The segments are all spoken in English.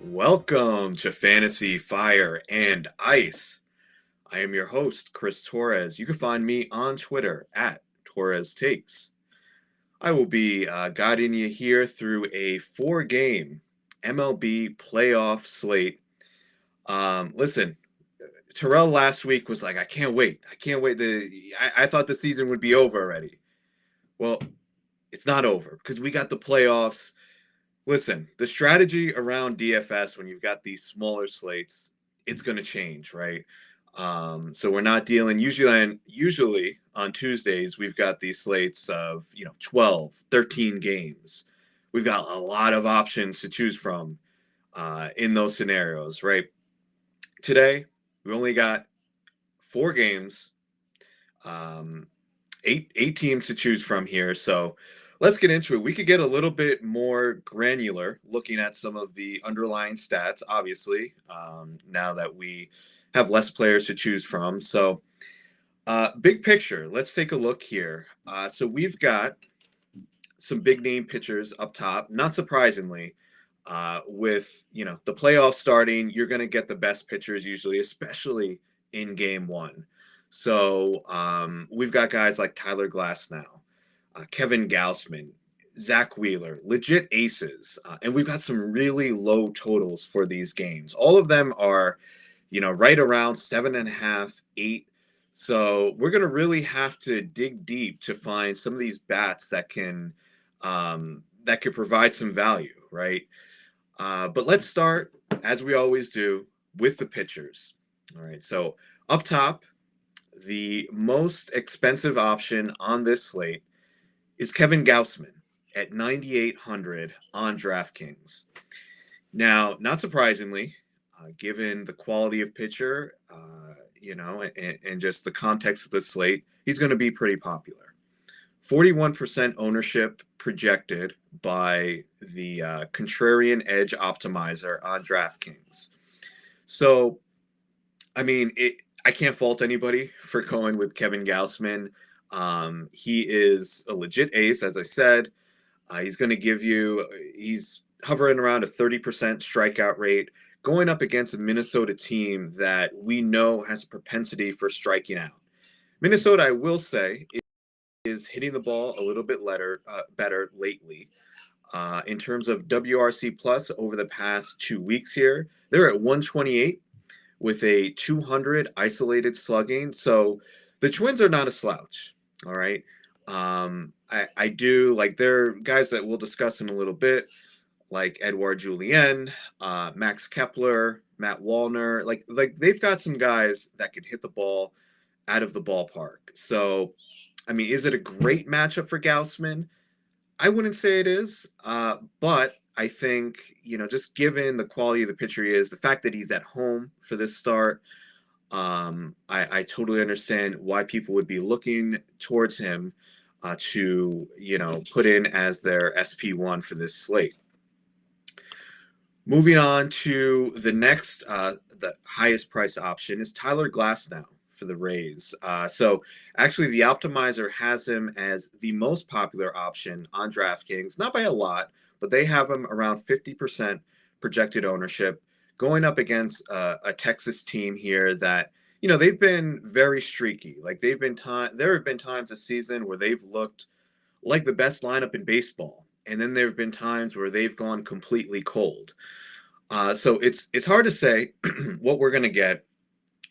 Welcome to Fantasy Fire and Ice. I am your host, Chris Torres. You can find me on Twitter at Torres Takes. I will be guiding you here through a four-game MLB playoff slate. Listen, Terrell last week was like, I can't wait. I can't wait. I thought the season would be over already. Well, it's not over because we got the playoffs. Listen, the strategy around DFS when you've got these smaller slates, it's going to change, right? So we're not dealing usually on Tuesdays we've got these slates of 12, 13 games. We've got a lot of options to choose from in those scenarios, right? Today we only got four games, eight teams to choose from here. So let's get into it. We could get a little bit more granular looking at some of the underlying stats, obviously, now that we have less players to choose from. So big picture, let's take a look here. So we've got some big name pitchers up top. Not surprisingly, with the playoffs starting, you're going to get the best pitchers usually, especially in game one. So we've got guys like Tyler Glasnow, Kevin Gausman, Zach Wheeler, legit aces. And we've got some really low totals for these games. All of them are, right around 7.5, 8. So we're going to really have to dig deep to find some of these bats that can provide some value, right? But let's start, as we always do, with the pitchers. All right, so up top, the most expensive option on this slate is Kevin Gausman at 9,800 on DraftKings. Now, not surprisingly, given the quality of pitcher, and just the context of the slate, he's going to be pretty popular. 41% ownership projected by the Contrarian Edge Optimizer on DraftKings. So, I mean, I can't fault anybody for going with Kevin Gausman. He is a legit ace, as I said. He's going to give you, he's hovering around a 30% strikeout rate, going up against a Minnesota team that we know has a propensity for striking out. Minnesota, I will say, is hitting the ball a little bit better lately. In terms of WRC plus over the past 2 weeks here, they're at 128 with a 200 isolated slugging. So the Twins are not a slouch. All right. I do like there are guys that we'll discuss in a little bit, like Edouard Julien, Max Kepler, Matt Wallner. Like they've got some guys that can hit the ball out of the ballpark. So, I mean, is it a great matchup for Gausman? I wouldn't say it is, but I think, just given the quality of the pitcher he is, the fact that he's at home for this start, I totally understand why people would be looking towards him to, put in as their SP1 for this slate. Moving on to the next, the highest price option is Tyler Glasnow for the Rays. So actually the optimizer has him as the most popular option on DraftKings, not by a lot, but they have him around 50% projected ownership, going up against a Texas team here that, they've been very streaky. Like there have been times this season where they've looked like the best lineup in baseball. And then there have been times where they've gone completely cold. So it's hard to say what we're going to get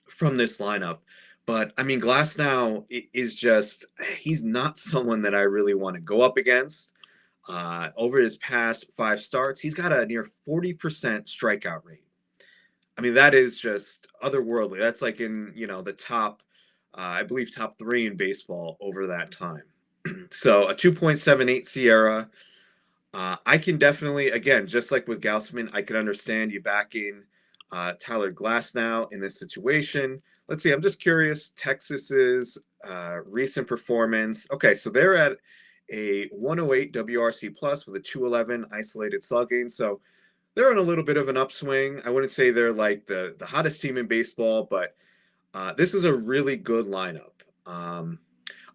from this lineup. But, I mean, Glasnow is he's not someone that I really want to go up against. Over his past 5 starts, he's got a near 40% strikeout rate. I mean, that is just otherworldly. That's like in, the top, I believe, top 3 in baseball over that time. So a 2.78 Sierra. I can definitely, again, just like with Gausman, I can understand you backing Tyler Glasnow in this situation. Let's see, I'm just curious, Texas's recent performance. Okay, so they're at a 108 WRC plus with a 211 isolated slugging. So they're on a little bit of an upswing. I wouldn't say they're like the hottest team in baseball, but this is a really good lineup.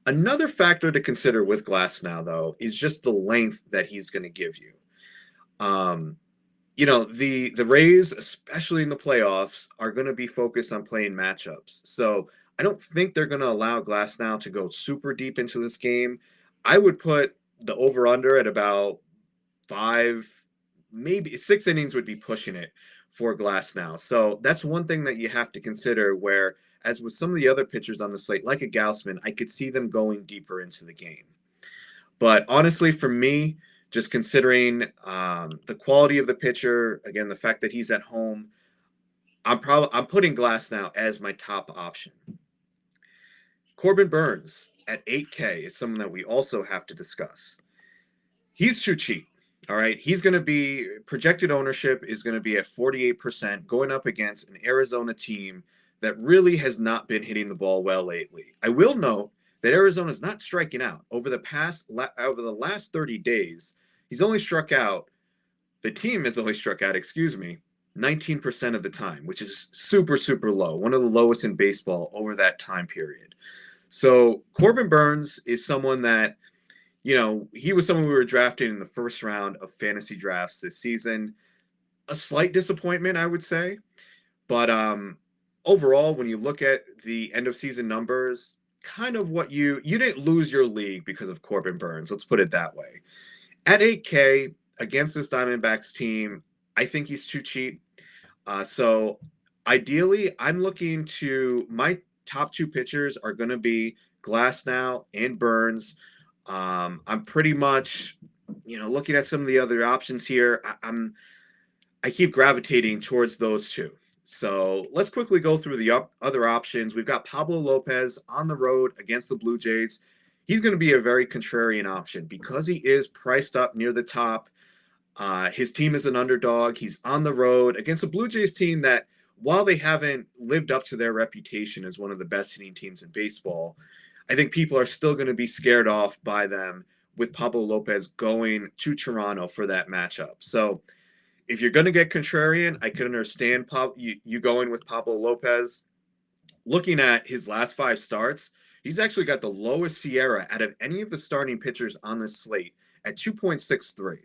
Another factor to consider with Glasnow, though, is just the length that he's going to give you. The Rays, especially in the playoffs, are going to be focused on playing matchups. So I don't think they're going to allow Glasnow to go super deep into this game. I would put the over/under at about 5, maybe 6 innings would be pushing it for Glasnow. So that's one thing that you have to consider. Where, as with some of the other pitchers on the slate, like a Gausman, I could see them going deeper into the game. But honestly, for me, just considering the quality of the pitcher, again, the fact that he's at home, I'm putting Glasnow as my top option. Corbin Burnes at 8K is someone that we also have to discuss. He's too cheap. All right. He's going to be projected ownership is going to be at 48%, going up against an Arizona team that really has not been hitting the ball well lately. I will note that Arizona's not striking out over the last 30 days. He's only struck out. The team has only struck out, 19% of the time, which is super, super low. One of the lowest in baseball over that time period. So Corbin Burnes is someone that, he was someone we were drafting in the first round of fantasy drafts this season. A slight disappointment, I would say. But overall, when you look at the end of season numbers, kind of what you didn't lose your league because of Corbin Burnes. Let's put it that way. At 8K against this Diamondbacks team, I think he's too cheap. So ideally, I'm looking to my top 2 pitchers are going to be Glasnow and Burnes. I'm pretty much, looking at some of the other options here. I keep gravitating towards those 2. So let's quickly go through the other options. We've got Pablo Lopez on the road against the Blue Jays. He's going to be a very contrarian option because he is priced up near the top. His team is an underdog. He's on the road against a Blue Jays team that, while they haven't lived up to their reputation as one of the best hitting teams in baseball, I think people are still going to be scared off by them with Pablo Lopez going to Toronto for that matchup. So if you're going to get contrarian, I could understand you going with Pablo Lopez. Looking at his last 5 starts, he's actually got the lowest SIERA out of any of the starting pitchers on this slate at 2.63.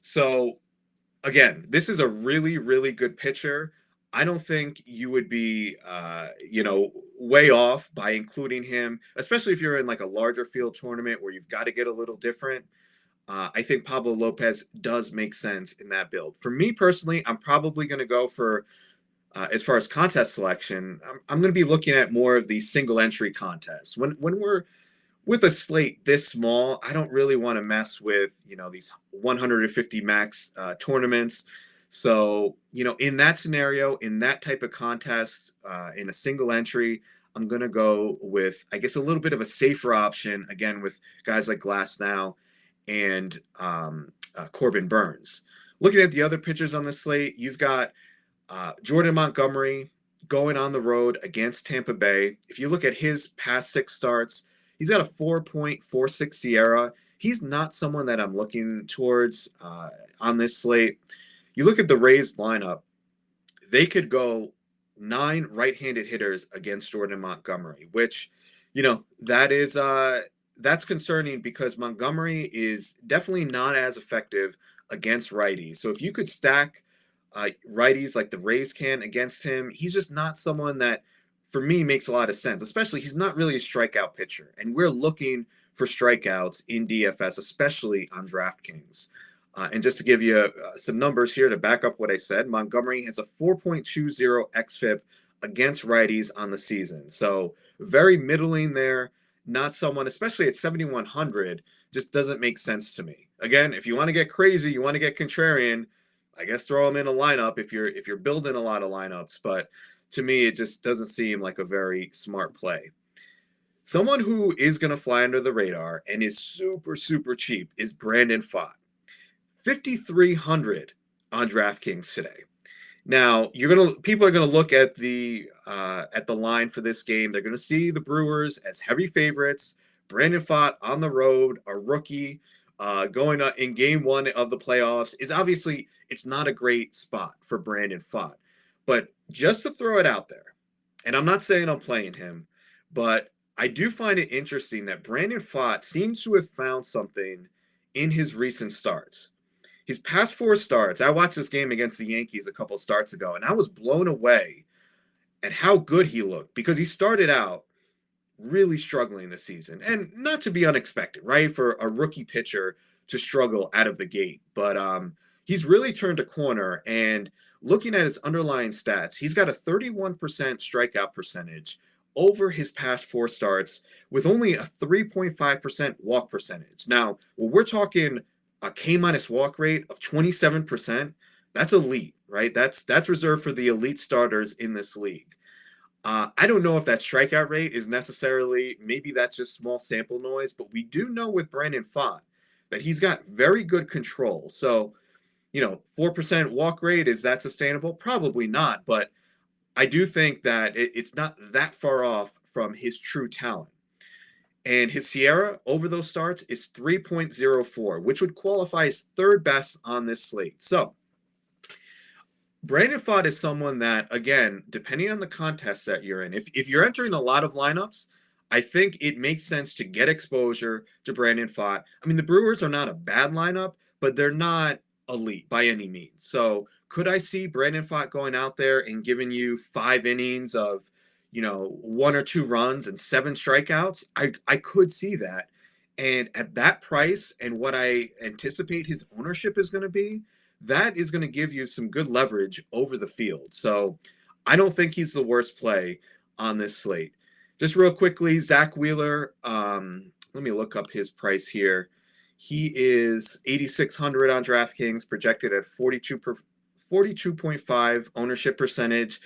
So, again, this is a really, really good pitcher. I don't think you would be, way off by including him, especially if you're in like a larger field tournament where you've got to get a little different. I think Pablo Lopez does make sense in that build. For me personally, I'm probably going to go for, as far as contest selection, I'm going to be looking at more of the single entry contests. When we're with a slate this small, I don't really want to mess with, these 150 max tournaments. So, in that scenario, in that type of contest, in a single entry, I'm going to go with, I guess, a little bit of a safer option, again, with guys like Glasnow and Corbin Burnes. Looking at the other pitchers on the slate, you've got Jordan Montgomery going on the road against Tampa Bay. If you look at his past 6 starts, he's got a 4.46 SIERA. He's not someone that I'm looking towards on this slate. You look at the Rays lineup, they could go 9 right-handed hitters against Jordan Montgomery, which, that's concerning because Montgomery is definitely not as effective against righties. So if you could stack righties like the Rays can against him, he's just not someone that, for me, makes a lot of sense. Especially, he's not really a strikeout pitcher, and we're looking for strikeouts in DFS, especially on DraftKings. And just to give you some numbers here to back up what I said, Montgomery has a 4.20 xFIP against righties on the season. So very middling there. Not someone, especially at 7,100, just doesn't make sense to me. Again, if you want to get crazy, you want to get contrarian, I guess throw him in a lineup if you're building a lot of lineups. But to me, it just doesn't seem like a very smart play. Someone who is going to fly under the radar and is super, super cheap is Brandon Pfaadt. 5,300 on DraftKings today. Now, people are gonna look at the line for this game. They're gonna see the Brewers as heavy favorites. Brandon Pfaadt on the road, a rookie, going in game 1 of the playoffs is obviously, it's not a great spot for Brandon Pfaadt. But just to throw it out there, and I'm not saying I'm playing him, but I do find it interesting that Brandon Pfaadt seems to have found something in his recent starts. his past 4 starts, I watched this game against the Yankees a couple starts ago, and I was blown away at how good he looked because he started out really struggling this season. And not to be unexpected, right? For a rookie pitcher to struggle out of the gate. But he's really turned a corner. And looking at his underlying stats, he's got a 31% strikeout percentage over his past 4 starts with only a 3.5% walk percentage. Now, when we're talking a K minus walk rate of 27%, that's elite, right? That's reserved for the elite starters in this league. I don't know if that strikeout rate is necessarily, maybe that's just small sample noise, but we do know with Brandon Pfaadt that he's got very good control. So, 4% walk rate, is that sustainable? Probably not, but I do think that it's not that far off from his true talent. And his Sierra over those starts is 3.04, which would qualify as third best on this slate. So, Brandon Pfaadt is someone that, again, depending on the contest that you're in, if you're entering a lot of lineups, I think it makes sense to get exposure to Brandon Pfaadt. I mean, the Brewers are not a bad lineup, but they're not elite by any means. So could I see Brandon Pfaadt going out there and giving you 5 innings of, 1 or 2 runs and 7 strikeouts? I could see that. And at that price and what I anticipate his ownership is going to be, that is going to give you some good leverage over the field. So I don't think he's the worst play on this slate. Just real quickly, Zach Wheeler, let me look up his price here. He is 8,600 on DraftKings, projected at 42.5 ownership percentage.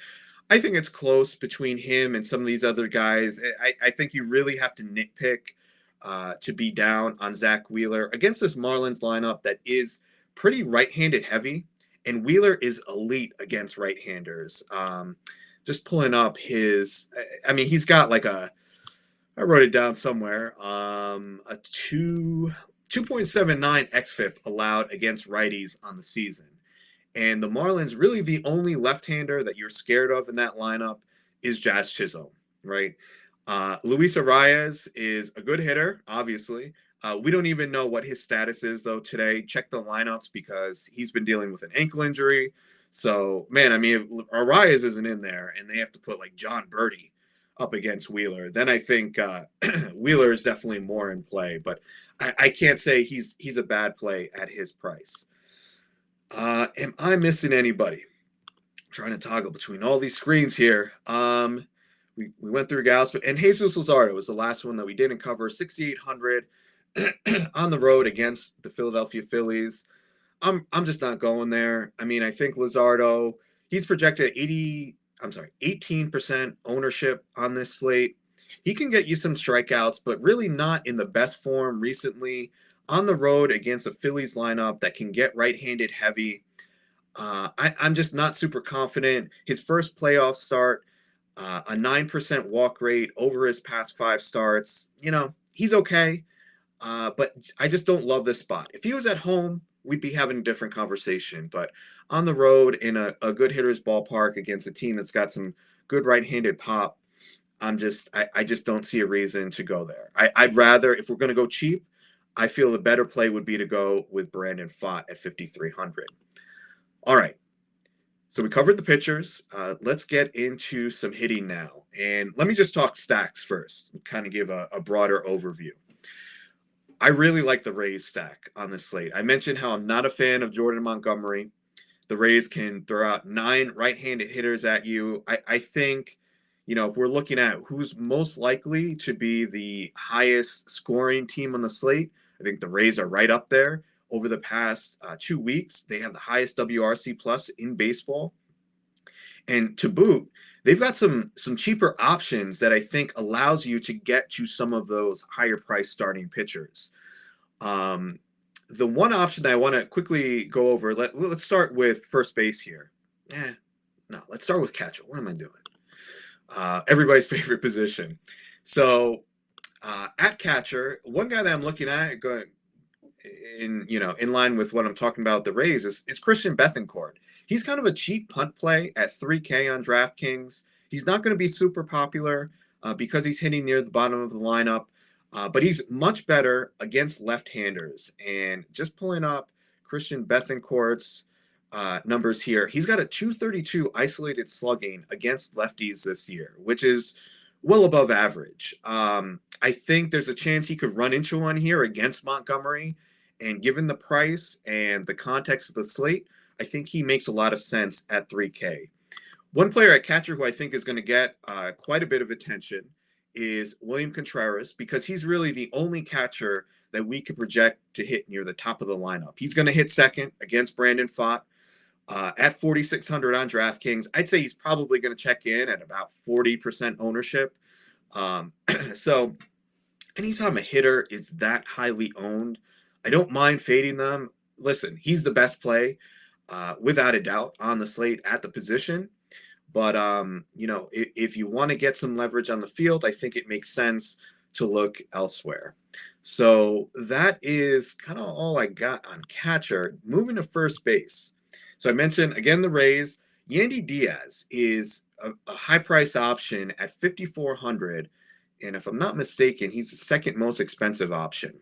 I think it's close between him and some of these other guys. I think you really have to nitpick to be down on Zach Wheeler against this Marlins lineup that is pretty right-handed heavy, and Wheeler is elite against right-handers. Just pulling up he's got like I wrote it down somewhere, a 2.79 xFIP allowed against righties on the season. And the Marlins, really the only left-hander that you're scared of in that lineup is Jazz Chisholm, right? Luis Arias is a good hitter, obviously. We don't even know what his status is, though, today. Check the lineups because he's been dealing with an ankle injury. So, man, if Arias isn't in there and they have to put, like, John Birdie up against Wheeler, then I think Wheeler is definitely more in play. But I can't say he's a bad play at his price. Am I missing anybody? I'm trying to toggle between all these screens here. We went through Gals, and Jesus Luzardo was the last one that we didn't cover, 6,800. On the road against the Philadelphia Phillies. I'm just not going there. I think Luzardo, he's projected 18% ownership on this slate. He can get you some strikeouts, but really not in the best form recently. On the road against a Phillies lineup that can get right-handed heavy. I'm just not super confident. His first playoff start, a 9% walk rate over his past 5 starts. He's okay. But I just don't love this spot. If he was at home, we'd be having a different conversation. But on the road in a good hitter's ballpark against a team that's got some good right-handed pop, I just don't see a reason to go there. I'd rather, if we're going to go cheap, I feel the better play would be to go with Brandon Pfaadt at 5,300. All right. So we covered the pitchers. Let's get into some hitting now. And let me just talk stacks first, kind of give a broader overview. I really like the Rays stack on this slate. I mentioned how I'm not a fan of Jordan Montgomery. The Rays can throw out 9 right-handed hitters at you. I think, if we're looking at who's most likely to be the highest scoring team on the slate, I think the Rays are right up there. Over the past 2 weeks, they have the highest WRC plus in baseball. And to boot, they've got some cheaper options that I think allows you to get to some of those higher price starting pitchers. The one option that I want to quickly go over, let's start with first base here. Let's start with catcher. What am I doing? Everybody's favorite position. So at catcher, one guy that I'm looking at going in line with what I'm talking about the Rays is Christian Bethancourt. He's kind of a cheap punt play at $3K on DraftKings. He's not going to be super popular because he's hitting near the bottom of the lineup, but he's much better against left-handers. And just pulling up Christian Bethancourt's numbers here, he's got a 232 isolated slugging against lefties this year, which is well above average. I think there's a chance he could run into one here against Montgomery, and given the price and the context of the slate, I think he makes a lot of sense at 3K. One player at catcher who I think is going to get quite a bit of attention is William Contreras, because he's really the only catcher that we could project to hit near the top of the lineup. He's going to hit second against Brandon Pfaadt at 4,600 on DraftKings. I'd say he's probably going to check in at about 40% ownership. So anytime a hitter is that highly owned, I don't mind fading them. Listen, he's the best play, without a doubt, on the slate at the position. But, if you want to get some leverage on the field, I think it makes sense to look elsewhere. So that is kind of all I got on catcher. Moving to first base. So I mentioned, again, the Rays. Yandy Diaz is a high price option at 5,400. And if I'm not mistaken, he's the second most expensive option.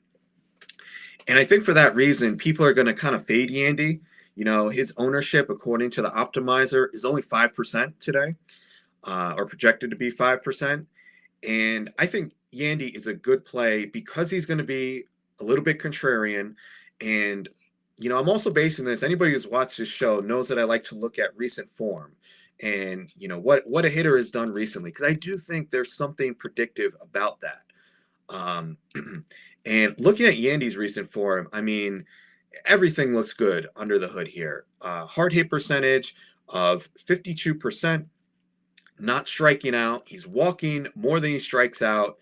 And I think for that reason, people are going to kind of fade Yandy. His ownership, according to the optimizer, is only 5% today, or projected to be 5%. And I think Yandy is a good play because he's going to be a little bit contrarian. And, I'm also basing this, anybody who's watched this show knows that I like to look at recent form and, what a hitter has done recently, because I do think there's something predictive about that. And looking at Yandy's recent form, I mean, everything looks good under the hood here. Hard hit percentage of 52%, not striking out. He's walking more than he strikes out.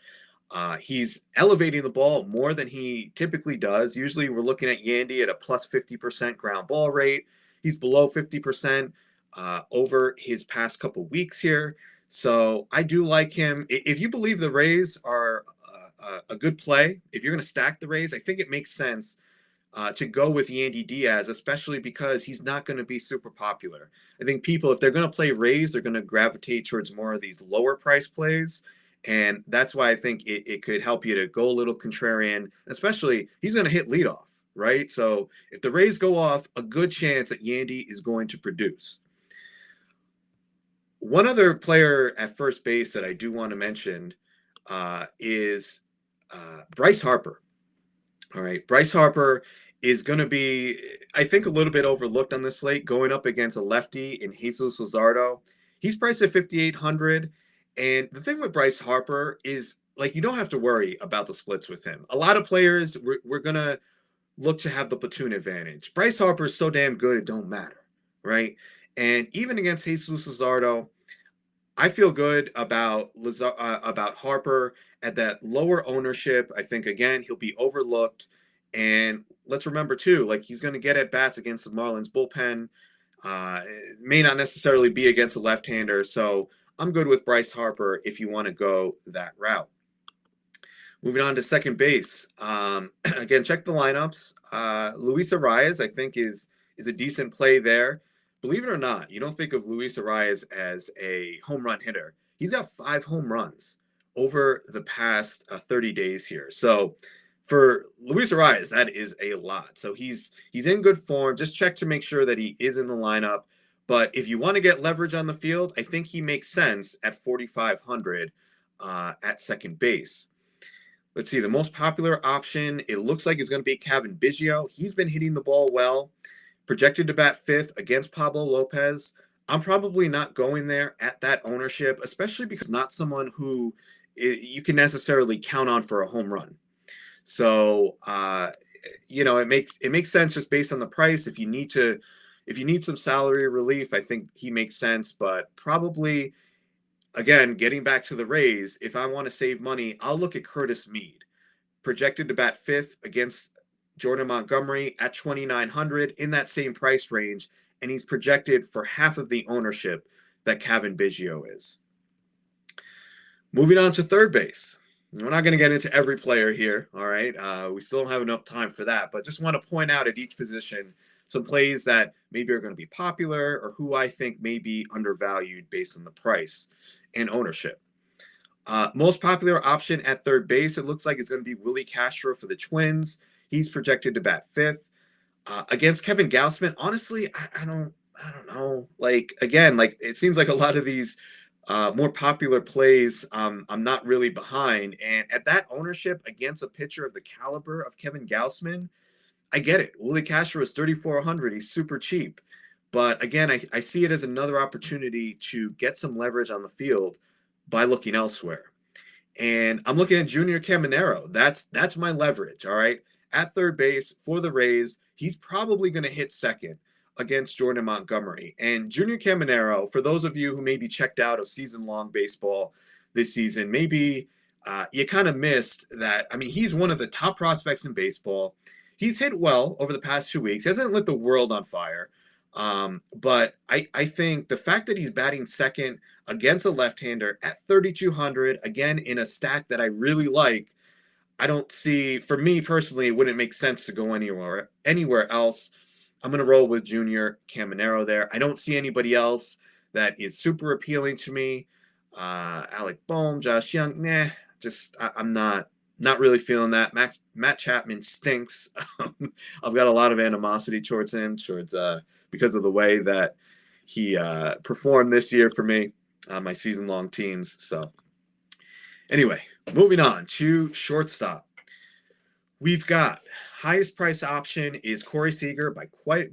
He's elevating the ball more than he typically does. Usually we're looking at Yandy at a plus 50% ground ball rate. He's below 50% over his past couple weeks here. So I do like him. If you believe the Rays are a good play, if you're going to stack the Rays, I think it makes sense to go with Yandy Diaz, especially because he's not going to be super popular. I think people, if they're going to play Rays, they're going to gravitate towards more of these lower price plays. And that's why I think it could help you to go a little contrarian, especially he's going to hit leadoff, right? So if the Rays go off, a good chance that Yandy is going to produce. One other player at first base that I do want to mention is Bryce Harper. All right, Bryce Harper is going to be, I think, a little bit overlooked on this slate, going up against a lefty in Jesus Luzardo. He's priced at 5,800. And the thing with Bryce Harper is, you don't have to worry about the splits with him. A lot of players, we're going to look to have the platoon advantage. Bryce Harper is so damn good, it don't matter, right? And even against Jesus Luzardo, I feel good about Harper at that lower ownership. I think, again, he'll be overlooked. And let's remember, too, he's going to get at bats against the Marlins bullpen. It may not necessarily be against a left-hander. So I'm good with Bryce Harper if you want to go that route. Moving on to second base. Again, check the lineups. Luis Arias, I think, is a decent play there. Believe it or not, you don't think of Luis Arias as a home run hitter. He's got 5 home runs over the past 30 days here. So for Luis Arias, that is a lot. So he's in good form. Just check to make sure that he is in the lineup. But if you want to get leverage on the field, I think he makes sense at 4,500 at second base. Let's see, the most popular option, it looks like, is going to be Cavan Biggio. He's been hitting the ball well. Projected to bat 5th against Pablo Lopez. I'm probably not going there at that ownership, especially because not someone who you can necessarily count on for a home run. So, it makes sense just based on the price. If you need some salary relief, I think he makes sense. But probably, again, getting back to the Rays, if I want to save money, I'll look at Curtis Mead. Projected to bat 5th against Jordan Montgomery at 2,900 in that same price range, and he's projected for half of the ownership that Cavan Biggio is. Moving on to third base. We're not going to get into every player here, all right? We still don't have enough time for that, but just want to point out at each position some plays that maybe are going to be popular or who I think may be undervalued based on the price and ownership. Most popular option at third base, it looks like it's going to be Willie Castro for the Twins. He's projected to bat 5th. Against Kevin Gausman, honestly, I don't know. Like again, like it seems like a lot of these more popular plays, I'm not really behind. And at that ownership against a pitcher of the caliber of Kevin Gausman, I get it. Willie Castro is 3,400. He's super cheap. But again, I see it as another opportunity to get some leverage on the field by looking elsewhere. And I'm looking at Junior Caminero. That's my leverage. All right. At third base for the Rays, he's probably going to hit second against Jordan Montgomery. And Junior Caminero, for those of you who may be checked out of season-long baseball this season, maybe you kind of missed that. I mean, he's one of the top prospects in baseball. He's hit well over the past 2 weeks. He hasn't lit the world on fire. But I think the fact that he's batting second against a left-hander at 3,200, again, in a stack that I really like, I don't see, for me personally, it wouldn't make sense to go anywhere else. I'm going to roll with Junior Caminero there. I don't see anybody else that is super appealing to me. Alec Bohm, Josh Young, I'm not really feeling that. Matt Chapman stinks. I've got a lot of animosity towards him, because of the way that he performed this year for me on my season-long teams. So anyway, moving on to shortstop. We've got highest price option is Corey Seager by Corey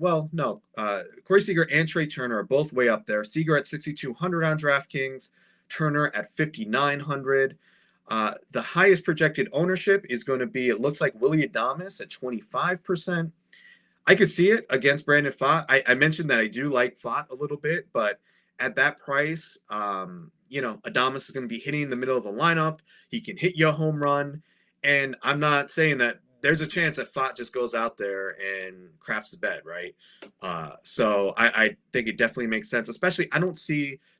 Seager and Trey Turner are both way up there. Seager at 6,200 on DraftKings, Turner at 5,900. The highest projected ownership is going to be, it looks like, Willy Adames at 25%. I could see it against Brandon Pfaadt. I mentioned that I do like Pfaadt a little bit, but at that price, Adames is going to be hitting in the middle of the lineup. He can hit you a home run. And I'm not saying that there's a chance that Pfaadt just goes out there and craps the bed, right? So I think it definitely makes sense, especially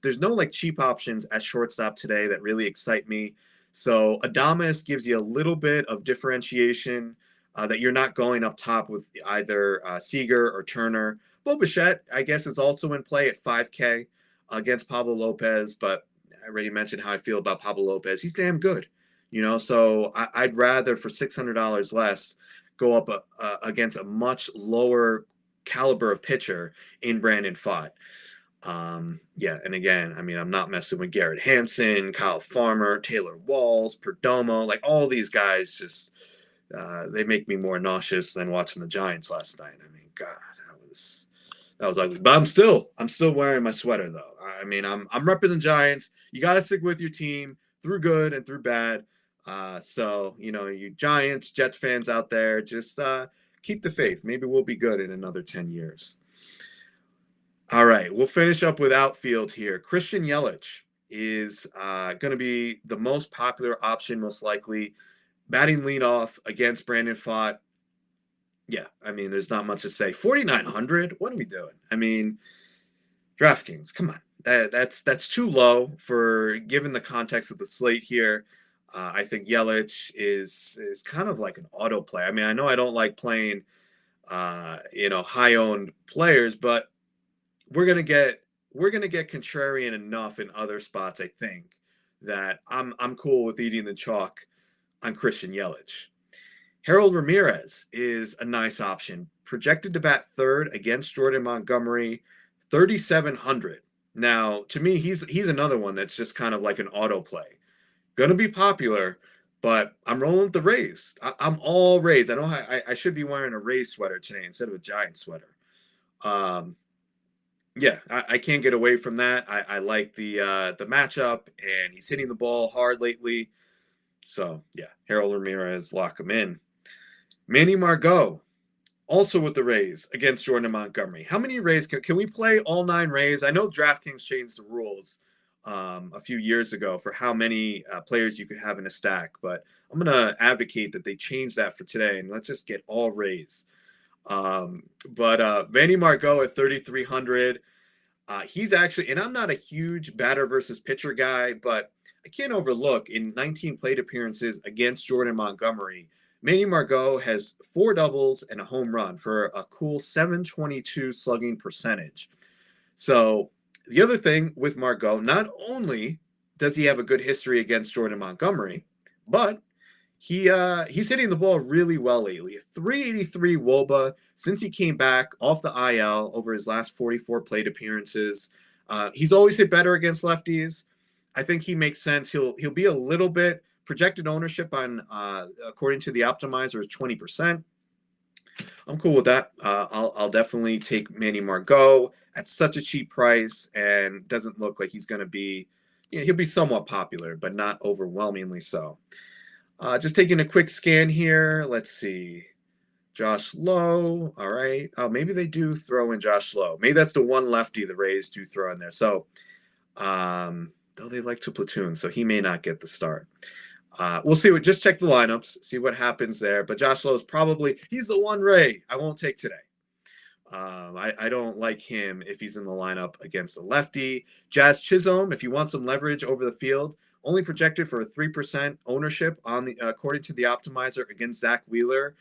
there's no like cheap options at shortstop today that really excite me. So Adames gives you a little bit of differentiation that you're not going up top with either Seager or Turner. Bo Bichette, I guess, is also in play at 5K against Pablo Lopez, but I already mentioned how I feel about Pablo Lopez. He's damn good, so I'd rather for $600 less go up against a much lower caliber of pitcher in Brandon Pfaadt. And again, I mean, I'm not messing with Garrett Hampson, Kyle Farmer, Taylor Walls, Perdomo, like all these guys just they make me more nauseous than watching the Giants last night. I mean, God, that was ugly. But I'm still wearing my sweater though. I mean, I'm repping the Giants. You got to stick with your team through good and through bad. So you Giants, Jets fans out there, just keep the faith. Maybe we'll be good in another 10 years. All right, we'll finish up with outfield here. Christian Yelich is going to be the most popular option, most likely. Batting leadoff against Brandon Pfaadt. Yeah, I mean, there's not much to say. 4,900? What are we doing? I mean, DraftKings, come on. That's too low for given the context of the slate here. I think Yelich is kind of like an auto play. I mean, I know I don't like playing, high-owned players, but we're gonna get contrarian enough in other spots. I think that I'm cool with eating the chalk on Christian Yelich. Harold Ramirez is a nice option. Projected to bat third against Jordan Montgomery, 3,700. Now, to me, he's another one that's just kind of like an auto play. Going to be popular, but I'm rolling with the Rays. I'm all Rays. I should be wearing a Rays sweater today instead of a Giants sweater. I can't get away from that. I like the matchup, and he's hitting the ball hard lately. So, yeah, Harold Ramirez, lock him in. Manny Margot, also with the Rays against Jordan Montgomery. How many Rays can we play all 9 Rays? I know DraftKings changed the rules a few years ago for how many players you could have in a stack, but I'm going to advocate that they change that for today, and let's just get all Rays. Manny Margot at 3,300. He's actually, and I'm not a huge batter versus pitcher guy, but I can't overlook in 19 plate appearances against Jordan Montgomery, Manny Margot has 4 doubles and a home run for a cool 722 slugging percentage. So the other thing with Margot, not only does he have a good history against Jordan Montgomery, but He's hitting the ball really well lately. 383 WOBA since he came back off the IL over his last 44 plate appearances. He's always hit better against lefties. I think he makes sense. He'll be a little bit projected ownership on according to the optimizer is 20%. I'm cool with that. I'll definitely take Manny Margot at such a cheap price, and doesn't look like he's going to be. He'll be somewhat popular, but not overwhelmingly so. Just taking a quick scan here. Let's see. Josh Lowe. All right. Oh, maybe they do throw in Josh Lowe. Maybe that's the one lefty the Rays do throw in there. So, though they like to platoon, so he may not get the start. We'll see. Just check the lineups, see what happens there. But Josh Lowe is he's the one Ray I won't take today. I don't like him if he's in the lineup against a lefty. Jazz Chisholm, if you want some leverage over the field, only projected for a 3% ownership on the according to the optimizer against Zach Wheeler.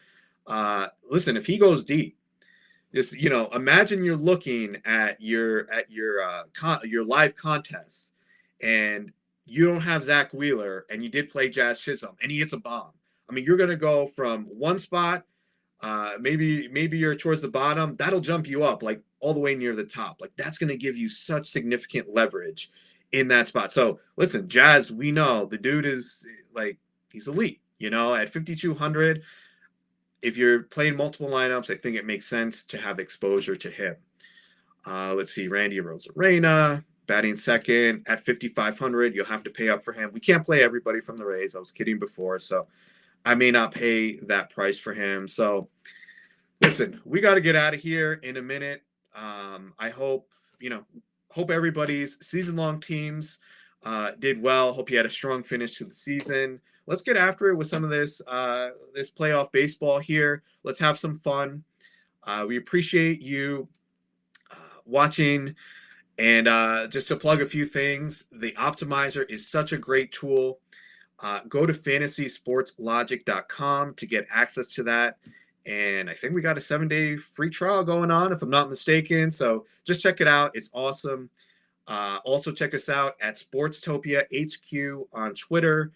Listen, if he goes deep, just imagine you're looking at your live contests, and you don't have Zach Wheeler, and you did play Jazz Chisholm, and he hits a bomb. I mean, you're going to go from one spot. Maybe you're towards the bottom. That'll jump you up like all the way near the top. Like that's going to give you such significant leverage in that spot. So listen, Jazz, we know the dude is he's elite. At 5,200, if you're playing multiple lineups, I think it makes sense to have exposure to him. Let's see, Randy Rosarena batting second at 5,500. You'll have to pay up for him. We can't play everybody from the Rays. I was kidding before, so I may not pay that price for him. So, listen, we got to get out of here in a minute. I hope everybody's season-long teams did well. Hope you had a strong finish to the season. Let's get after it with some of this playoff baseball here. Let's have some fun. We appreciate you watching. And just to plug a few things, the optimizer is such a great tool. Go to fantasysportslogic.com to get access to that. And I think we got a 7-day free trial going on, if I'm not mistaken. So just check it out. It's awesome. Also check us out at Sportstopia HQ on Twitter.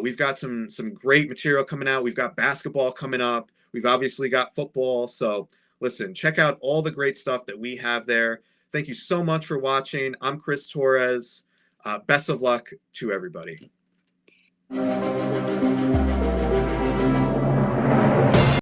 We've got some great material coming out. We've got basketball coming up. We've obviously got football. So listen, check out all the great stuff that we have there. Thank you so much for watching. I'm Chris Torres. Best of luck to everybody.